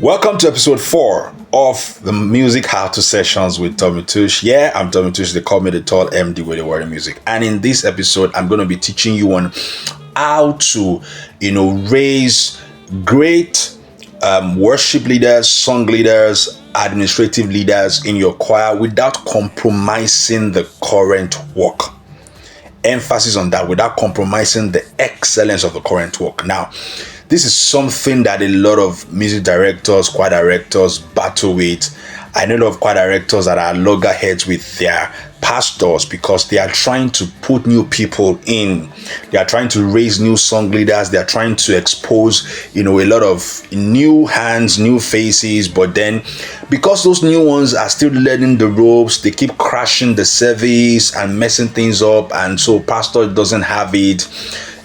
Welcome to episode 4 of the Music How To Sessions with Tommy Tush. Yeah, I'm Tommy Tush. They call me the tall MD with the word of music. And in this episode, I'm going to be teaching you on how to, raise great worship leaders, song leaders, administrative leaders in your choir without compromising the current work. Emphasis on that, without compromising the excellence of the current work. Now, this is something that a lot of music directors, choir directors battle with. I know a lot of choir directors that are loggerheads with their pastors because they are trying to put new people in. They are trying to raise new song leaders. They are trying to expose, a lot of new hands, new faces. But then, because those new ones are still learning the ropes, they keep crashing the service and messing things up. And so pastor doesn't have it.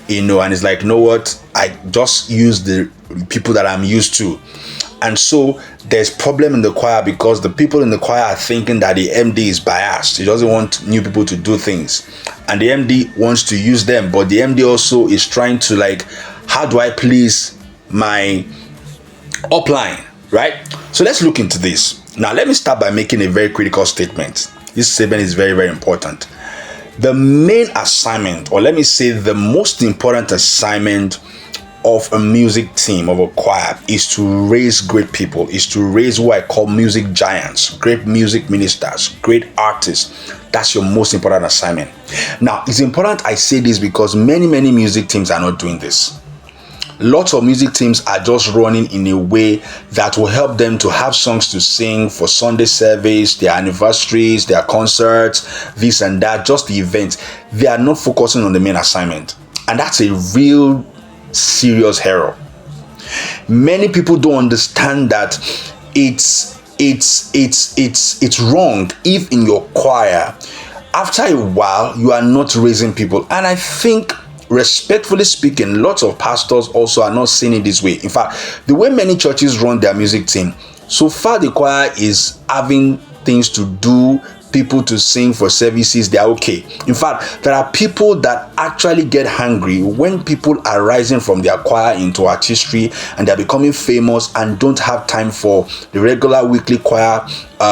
And it's like, you know what? I just use the people that I'm used to. And so there's problem in the choir because the people in the choir are thinking that the MD is biased. He doesn't want new people to do things. And the MD wants to use them. But the MD also is trying to how do I please my upline, right? So let's look into this. Now, let me start by making a very critical statement. This statement is very, very important. The main assignment, or let me say the most important assignment of a music team, of a choir, is to raise great people, is to raise what I call music giants, great music ministers, great artists. That's your most important assignment. Now, it's important I say this because many music teams are not doing this. Lots of music teams are just running in a way that will help them to have songs to sing for Sunday service, their anniversaries, their concerts, this and that, just the events. They are not focusing on the main assignment. And that's a real serious error. Many people don't understand that it's wrong if in your choir, after a while, you are not raising people. And I think, respectfully speaking, lots of pastors also are not seeing it this way. In fact, the way many churches run their music team, so far the choir is having things to do, people to sing for services, they are okay. In fact, there are people that actually get hungry when people are rising from their choir into artistry and they're becoming famous and don't have time for the regular weekly choir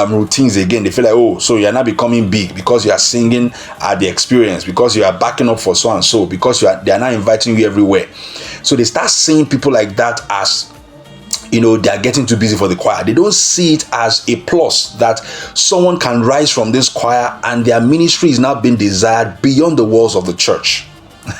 routines again. They feel like, oh, so you're not becoming big because you are singing at the experience, because you are backing up for so and so, because they are now inviting you everywhere. So they start seeing people like that as, they are getting too busy for the choir. They don't see it as a plus that someone can rise from this choir and their ministry is now being desired beyond the walls of the church.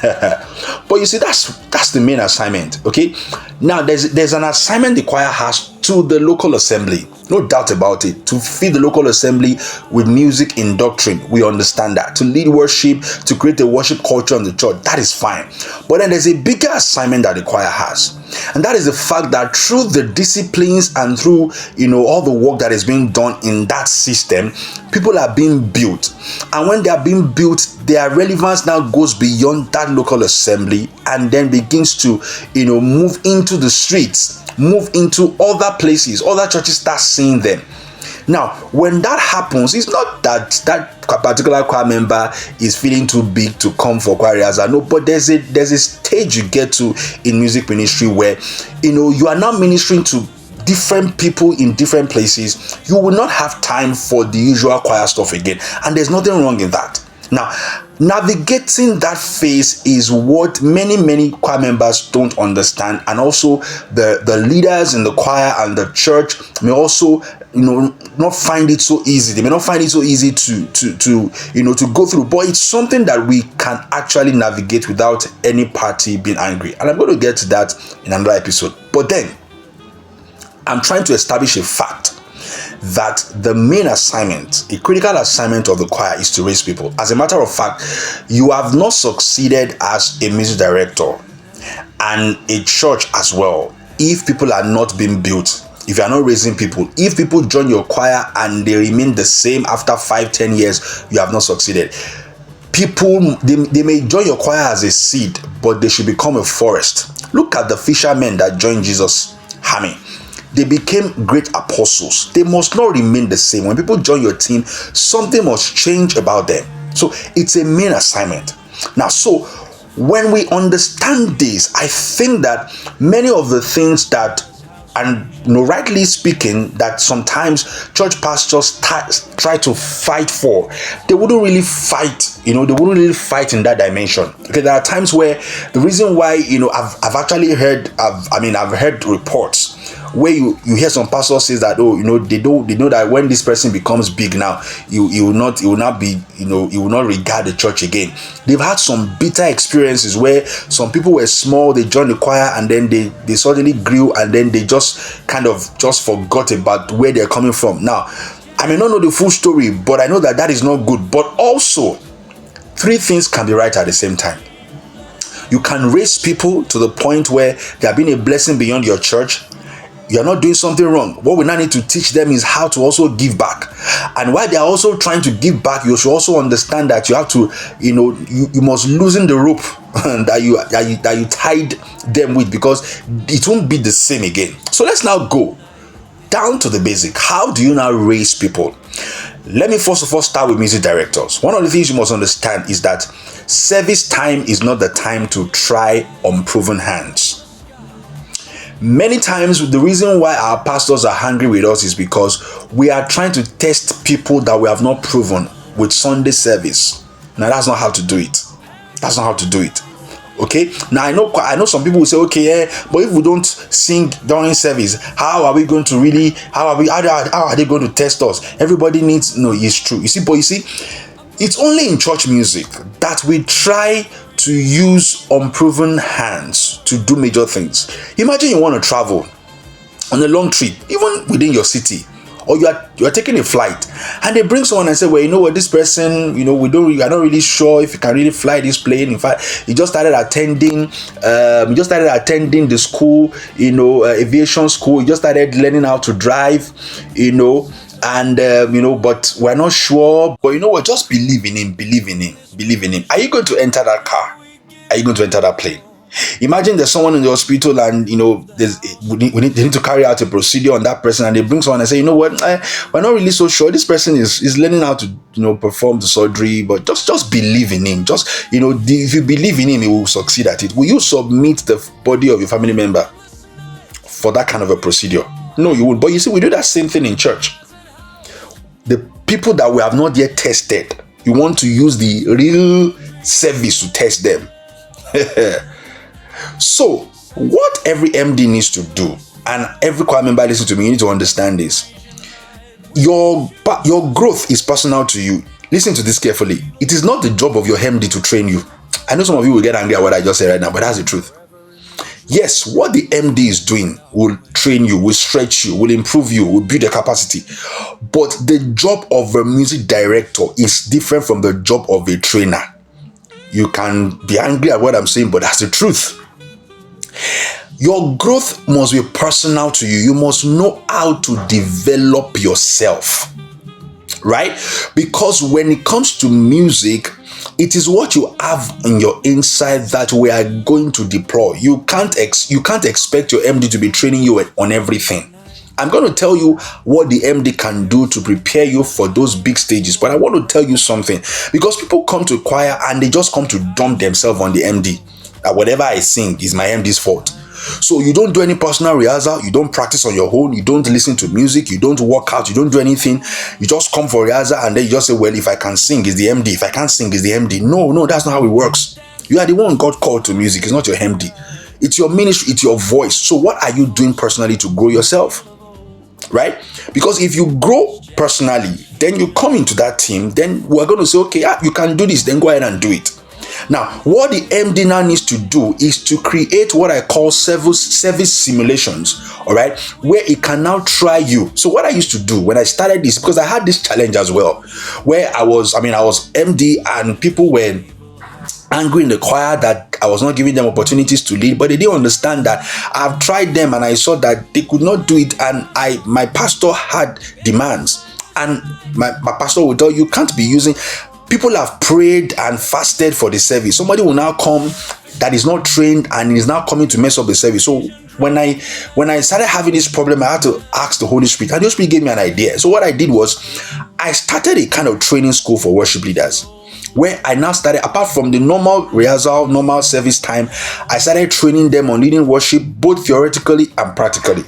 But you see, that's the main assignment. Okay, now there's an assignment the choir has to the local assembly, no doubt about it, to feed the local assembly with music in doctrine. We understand that. To lead worship, to create a worship culture in the church, that is fine. But then there's a bigger assignment that the choir has, and that is the fact that through the disciplines and through all the work that is being done in that system, people are being built. And when they are being built, their relevance now goes beyond that local assembly and then begins to move into the streets, move into other places. Other churches start seeing them. Now, when that happens, it's not that particular choir member is feeling too big to come for choir rehearsal. No, but there's a stage you get to in music ministry where you are now ministering to different people in different places. You will not have time for the usual choir stuff again, and there's nothing wrong in that. Now, navigating that phase is what many choir members don't understand, and also the leaders in the choir and the church may also not find it so easy. They may not find it so easy to go through, but it's something that we can actually navigate without any party being angry, and I'm going to get to that in another episode. But then I'm trying to establish a fact that the main assignment, a critical assignment of the choir, is to raise people. As a matter of fact, you have not succeeded as a music director and a church as well if people are not being built, if you are not raising people. If people join your choir and they remain the same after 5-10 years, you have not succeeded. People, they may join your choir as a seed, but they should become a forest. Look at the fishermen that joined Jesus' army. They became great apostles. They must not remain the same. When people join your team, something must change about them. So it's a main assignment. Now, so when we understand this, I think that many of the things that and rightly speaking, that sometimes church pastors try to fight for, they wouldn't really fight. They wouldn't really fight in that dimension. Okay, there are times where the reason why I've actually heard I've heard reports where you hear some pastors says that they know that when this person becomes big now, he will not regard the church again. They've had some bitter experiences where some people were small, they joined the choir, and then they suddenly grew, and then they just kind of just forgot about where they're coming from. Now, I may not know the full story, but I know that is not good. But also, three things can be right at the same time. You can raise people to the point where they are being a blessing beyond your church. You're not doing something wrong. What we now need to teach them is how to also give back. And while they are also trying to give back, you should also understand that you have to, you must loosen the rope that you tied them with, because it won't be the same again. So let's now go down to the basic. How do you now raise people? Let me first of all start with music directors. One of the things you must understand is that service time is not the time to try unproven hands. Many times, the reason why our pastors are angry with us is because we are trying to test people that we have not proven with Sunday service. Now, that's not how to do it. That's not how to do it. Okay? Now, I know some people will say, okay, but if we don't sing during service, how are they going to test us? Everybody needs, no, it's true. You see, it's only in church music that we try to use unproven hands to do major things. Imagine you want to travel on a long trip, even within your city, or you are taking a flight, and they bring someone and say, well, you know what, this person, we are not really sure if you can really fly this plane. In fact, he just started attending the school, aviation school. He just started learning how to drive, and but we're not sure. But you know what? Just believe in him. Are you going to enter that car? Are you going to enter that plane? Imagine there's someone in the hospital, and they need to carry out a procedure on that person, and they bring someone and say, you know what, we're not really so sure. This person is learning how to perform the surgery, but just believe in him. If you believe in him, he will succeed at it. Will you submit the body of your family member for that kind of a procedure? No, you won't. But you see, we do that same thing in church. The people that we have not yet tested, you want to use the real service to test them. So, what every MD needs to do, and every choir member listen to me, you need to understand this. Your growth is personal to you. Listen to this carefully. It is not the job of your MD to train you. I know some of you will get angry at what I just said right now, but that's the truth. Yes, what the MD is doing will train you, will stretch you, will improve you, will build your capacity. But the job of a music director is different from the job of a trainer. You can be angry at what I'm saying, but that's the truth. Your growth must be personal to you. You must know how to develop yourself, right? Because when it comes to music, it is what you have in your inside that we are going to deploy. You can't expect your MD to be training you on everything. I'm going to tell you what the MD can do to prepare you for those big stages. But I want to tell you something, because people come to choir and they just come to dump themselves on the MD. That whatever I sing is my MD's fault. So you don't do any personal rehearsal, you don't practice on your own, you don't listen to music, you don't work out, you don't do anything. You just come for rehearsal and then you just say, well, if I can sing, it's the MD. If I can't sing, it's the MD. No, that's not how it works. You are the one God called to music. It's not your MD. It's your ministry, it's your voice. So what are you doing personally to grow yourself? Right? Because if you grow personally, then you come into that team, then we're going to say, okay, you can do this, then go ahead and do it. Now, what the MD now needs to do is to create what I call service simulations, all right, where it can now try you. So what I used to do when I started this, because I had this challenge as well, where I was MD and people were angry in the choir that I was not giving them opportunities to lead, but they didn't understand that I've tried them and I saw that they could not do it, and my pastor had demands, and my pastor would tell you can't be using. People have prayed and fasted for the service. Somebody will now come that is not trained and is now coming to mess up the service. So when I started having this problem, I had to ask the Holy Spirit, and the Holy Spirit gave me an idea. So what I did was I started a kind of training school for worship leaders, where I now started, apart from the normal rehearsal, normal service time, I started training them on leading worship, both theoretically and practically.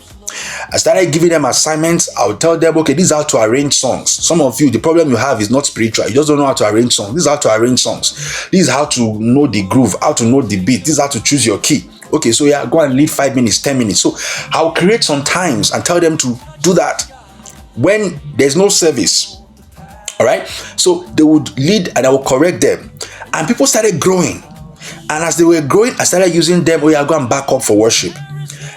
I started giving them assignments. I'll tell them, okay, this is how to arrange songs. Some of you, the problem you have is not spiritual. You just don't know how to arrange songs. This is how to arrange songs. This is how to know the groove, how to know the beat. This is how to choose your key. Okay, so yeah, go and lead 5 minutes, 10 minutes. So I'll create some times and tell them to do that when there's no service. All right, so they would lead and I would correct them, and people started growing. And as they were growing, I started using them. Oh yeah, go and back up for worship.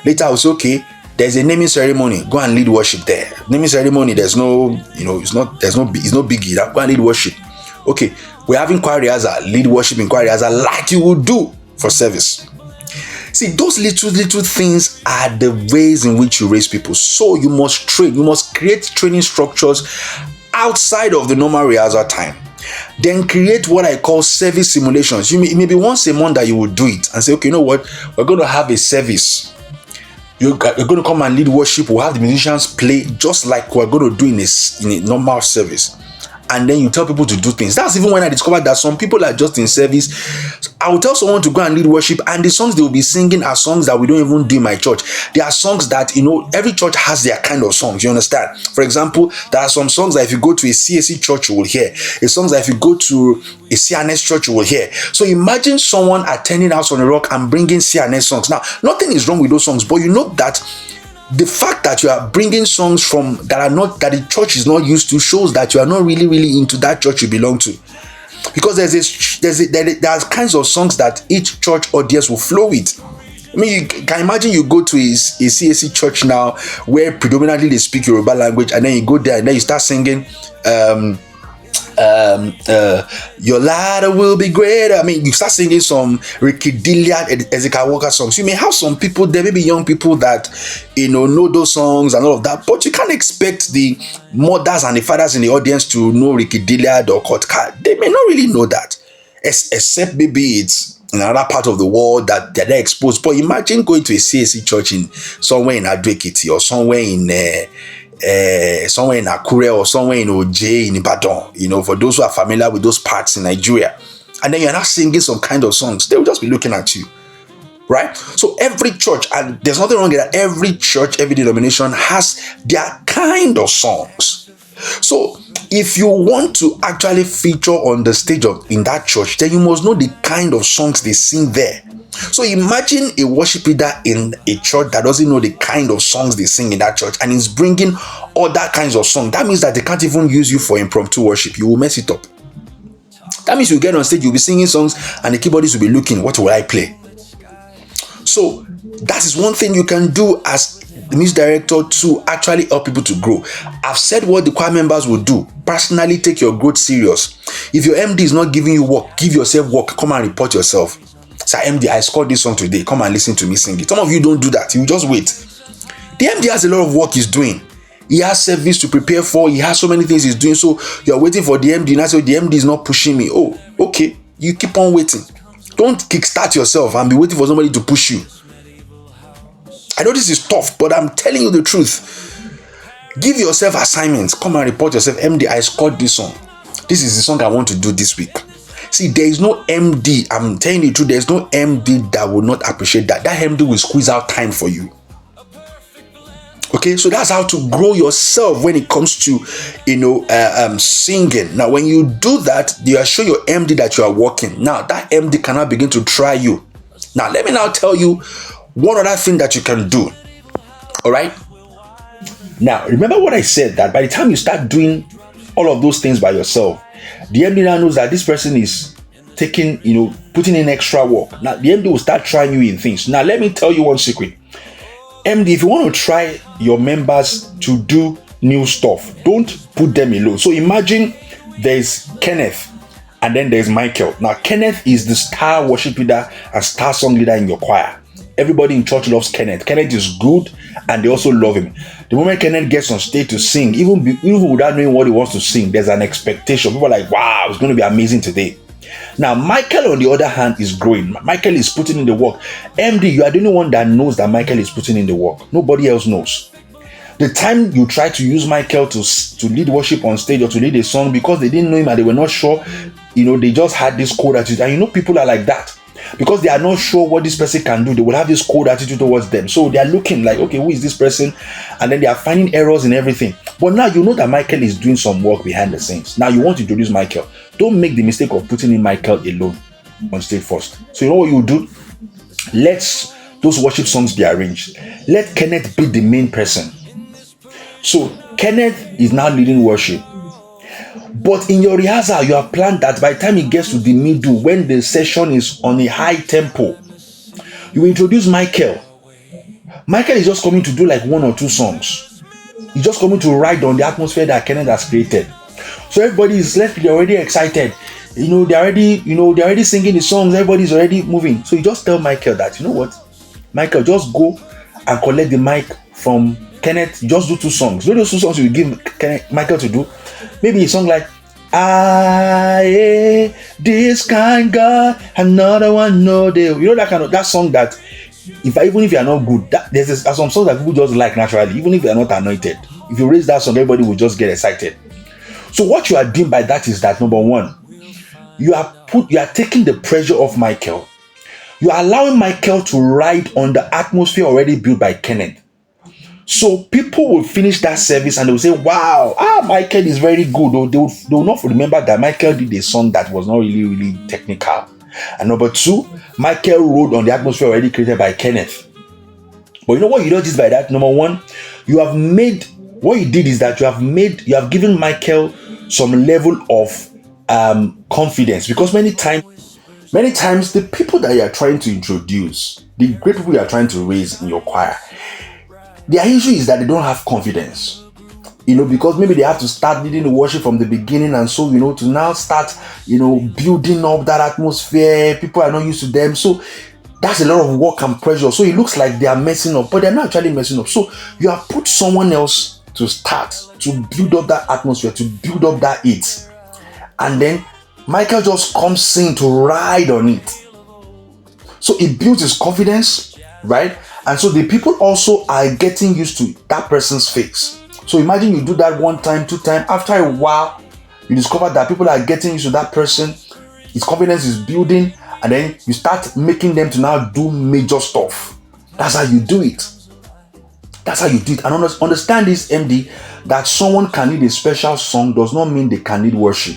Later I was okay. There's a naming ceremony. Go and lead worship there. Naming ceremony. There's no, it's not biggie. Go and lead worship. Okay, we're having choir rehearsal. Lead worship in choir rehearsal like you would do for service. See, those little things are the ways in which you raise people. So you must train. You must create training structures outside of the normal rehearsal time. Then create what I call service simulations. Maybe once a month that you will do it and say, okay, you know what? We're going to have a service. You're going to come and lead worship. We'll have the musicians play just like we're going to do in a normal service. And then you tell people to do things. That's even when I discovered that some people are just in service. I will tell someone to go and lead worship, and the songs they will be singing are songs that we don't even do in my church. They are songs that, every church has their kind of songs. You understand? For example, there are some songs that if you go to a CAC church, you will hear. The songs that if you go to a CNS church, you will hear. So imagine someone attending House on the Rock and bringing CNS songs. Now, nothing is wrong with those songs, but you know that the fact that you are bringing songs from that the church is not used to shows that you are not really into that church you belong to, because there's kinds of songs that each church audience will flow with. I mean, you can imagine you go to a CAC church now where predominantly they speak Yoruba language, and then you go there and then you start singing your ladder will be greater. I mean, you start singing some Ricky Dillard, Ezekiel Walker songs. You may have some people there, maybe young people that know those songs and all of that, but you can't expect the mothers and the fathers in the audience to know Ricky Dillard or Kurt Carr. They may not really know that, except maybe it's in another part of the world that they're exposed. But imagine going to a CAC church in somewhere in Ado-Ekiti or somewhere in Akure or somewhere in Oje in Ibadan, for those who are familiar with those parts in Nigeria, and then you're not singing some kind of songs, they will just be looking at you, right? So every church, and there's nothing wrong with that, every church, every denomination has their kind of songs. So if you want to actually feature on the stage in that church, then you must know the kind of songs they sing there. So imagine a worship leader in a church that doesn't know the kind of songs they sing in that church and is bringing other kinds of songs. That means that they can't even use you for impromptu worship. You will mess it up. That means you get on stage, you'll be singing songs and the keyboardist will be looking, what will I play? So that is one thing you can do as the music director to actually help people to grow. I've said what the choir members will do. Personally, take your growth serious. If your MD is not giving you work, give yourself work. Come and report yourself. Say, MD, I scored this song today. Come and listen to me sing it. Some of you don't do that. You just wait. The MD has a lot of work he's doing. He has service to prepare for. He has so many things he's doing. So you're waiting for the MD. Now, so the MD is not pushing me. Oh, okay. You keep on waiting. Don't kickstart yourself and be waiting for somebody to push you. I know this is tough, but I'm telling you the truth. Give yourself assignments. Come and report yourself. MD, I scored this song. This is the song I want to do this week. See, there is no MD. I'm telling you the truth. There's no MD that will not appreciate that. That MD will squeeze out time for you. Okay, so that's how to grow yourself when it comes to, singing. Now, when you do that, you assure your MD that you are working. Now, that MD cannot begin to try you. Now, let me now tell you one other thing that you can do. All right. Now, remember what I said, that by the time you start doing all of those things by yourself, the MD now knows that this person is putting in extra work. Now, the MD will start trying you in things. Now, let me tell you one secret. MD, if you want to try your members to do new stuff, don't put them alone. So imagine there's Kenneth and then there's Michael. Now, Kenneth is the star worship leader and star song leader in your choir. Everybody in church loves Kenneth. Kenneth is good and they also love him. The moment Kenneth gets on stage to sing, even without knowing what he wants to sing, there's an expectation. People are like, wow, it's going to be amazing today. Now, Michael, on the other hand, is growing. Michael is putting in the work. MD, you are the only one that knows that Michael is putting in the work. Nobody else knows. The time you try to use Michael to lead worship on stage or to lead a song, because they didn't know him and they were not sure, they just had this code attitude. And people are like that. Because they are not sure what this person can do, they will have this cold attitude towards them. So they are looking like, okay, who is this person? And then they are finding errors in everything. But now you know that Michael is doing some work behind the scenes. Now you want to introduce Michael. Don't make the mistake of putting in Michael alone on stage first. So you know what you do? Let those worship songs be arranged. Let Kenneth be the main person. So Kenneth is now leading worship. But in your rehearsal, you have planned that by the time it gets to the middle, when the session is on a high tempo, you introduce Michael. Michael is just coming to do like 1 or 2 songs. He's just coming to ride on the atmosphere that Kenneth has created. So everybody is left, they're already excited. They're already singing the songs, everybody's already moving. So you just tell Michael that, you know what? Michael, just go and collect the mic from Kenneth. Just do 2 songs. Those 2 songs you give Michael to do. Maybe a song like this kind God, another one, no deal. You know that song that even if you are not good, there's some songs that people just like naturally, even if you are not anointed. If you raise that song, everybody will just get excited. So what you are doing by that is that, number one, you are taking the pressure off Michael. You are allowing Michael to ride on the atmosphere already built by Kenneth. So people will finish that service and they will say, wow, Michael is very good. Or they will not remember that Michael did a song that was not really, really technical. And number 2, Michael rode on the atmosphere already created by Kenneth. But you know what you notice by that? Number 1, what you did is that you have given Michael some level of confidence. Because many times the people that you are trying to introduce, the great people you are trying to raise in your choir, their issue is that they don't have confidence. Because maybe they have to start leading the worship from the beginning, and so to now start building up that atmosphere. People are not used to them, so that's a lot of work and pressure. So it looks like they are messing up, but they're not actually messing up. So you have put someone else to start to build up that atmosphere, to build up that heat, and then Michael just comes in to ride on it. So it builds his confidence, right? And so the people also are getting used to that person's face. So imagine you do that 1 time, 2 times. After a while, you discover that people are getting used to that person. His confidence is building. And then you start making them to now do major stuff. That's how you do it. That's how you do it. And understand this, MD, that someone can lead a special song does not mean they can lead worship.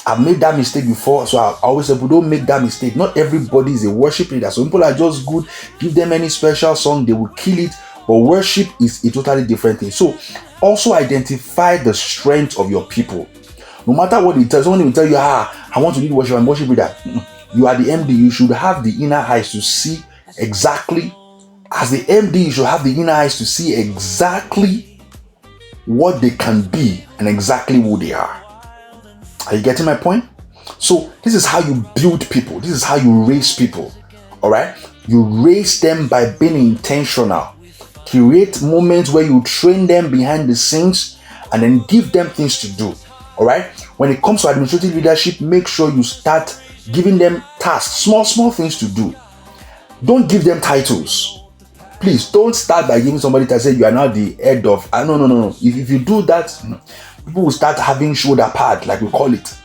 I've made that mistake before, so I always say, don't make that mistake. Not everybody is a worship leader. Some people are just good. Give them any special song, they will kill it. But worship is a totally different thing. So also identify the strength of your people. No matter what it tells, someone will tell you, I want to lead worship, I'm worship leader. You are the MD. You should have the inner eyes to see exactly. As the MD, you should have the inner eyes to see exactly what they can be and exactly who they are. Are you getting my point? So this is how you build people. This is how you raise people. All right? You raise them by being intentional. Create moments where you train them behind the scenes and then give them things to do. All right? When it comes to administrative leadership, make sure you start giving them tasks, small things to do. Don't give them titles. Please don't start by giving somebody that say you are now the head of. No. If you do that, people will start having shoulder pad, like we call it,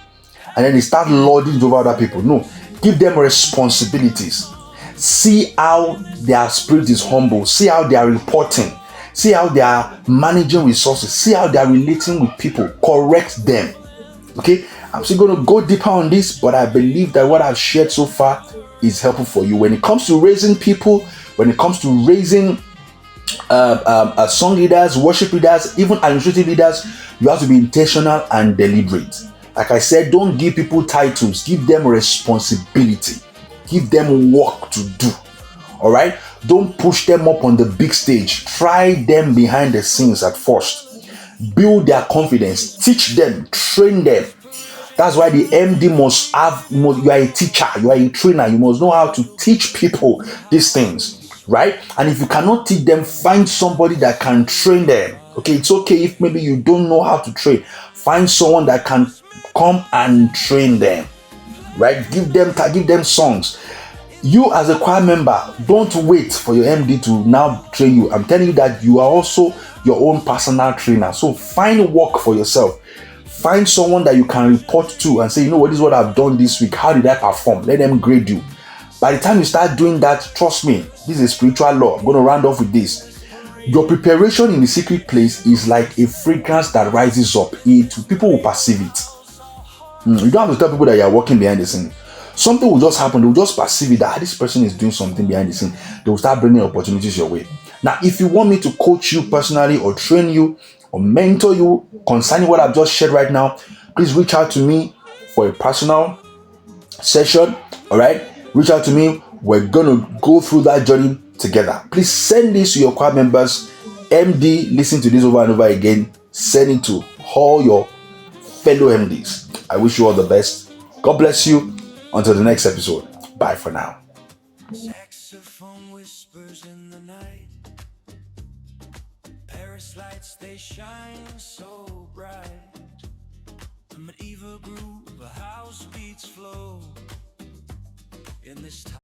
and then they start lording over other people. No, give them responsibilities. See how their spirit is humble. See how they are reporting. See how they are managing resources. See how they are relating with people. Correct them. Okay, I'm still going to go deeper on this, but I believe that what I've shared so far is helpful for you. When it comes to raising people, when it comes to raising song leaders, worship leaders, even administrative leaders, you have to be intentional and deliberate. Like I said, don't give people titles. Give them responsibility. Give them work to do. All right? Don't push them up on the big stage. Try them behind the scenes at first. Build their confidence. Teach them. Train them. That's why the MD must have, you are a teacher. You are a trainer. You must know how to teach people these things. Right? And if you cannot teach them, find somebody that can train them. Okay, it's okay if maybe you don't know how to train. Find someone that can come and train them. Right? Give them songs. You as a choir member, don't wait for your MD to now train you. I'm telling you that you are also your own personal trainer. So find work for yourself. Find someone that you can report to and say, you know what, this is what I've done this week. How did I perform? Let them grade you. By the time you start doing that, trust me, this is a spiritual law. I'm going to round off with this. Your preparation in the secret place is like a fragrance that rises up. People will perceive it. You don't have to tell people that you are working behind the scene. Something will just happen. They will just perceive it that this person is doing something behind the scene. They will start bringing opportunities your way. Now, if you want me to coach you personally or train you or mentor you concerning what I've just shared right now, please reach out to me for a personal session. All right, reach out to me. We're gonna go through that journey together. Please send this to your choir members. MD, listen to this over and over again. Send it to all your fellow MDs. I wish you all the best. God bless you. Until the next episode. Bye for now. Saxophone whispers in the night. Paris lights, they shine so bright. A medieval groove, a house beats flow in this time.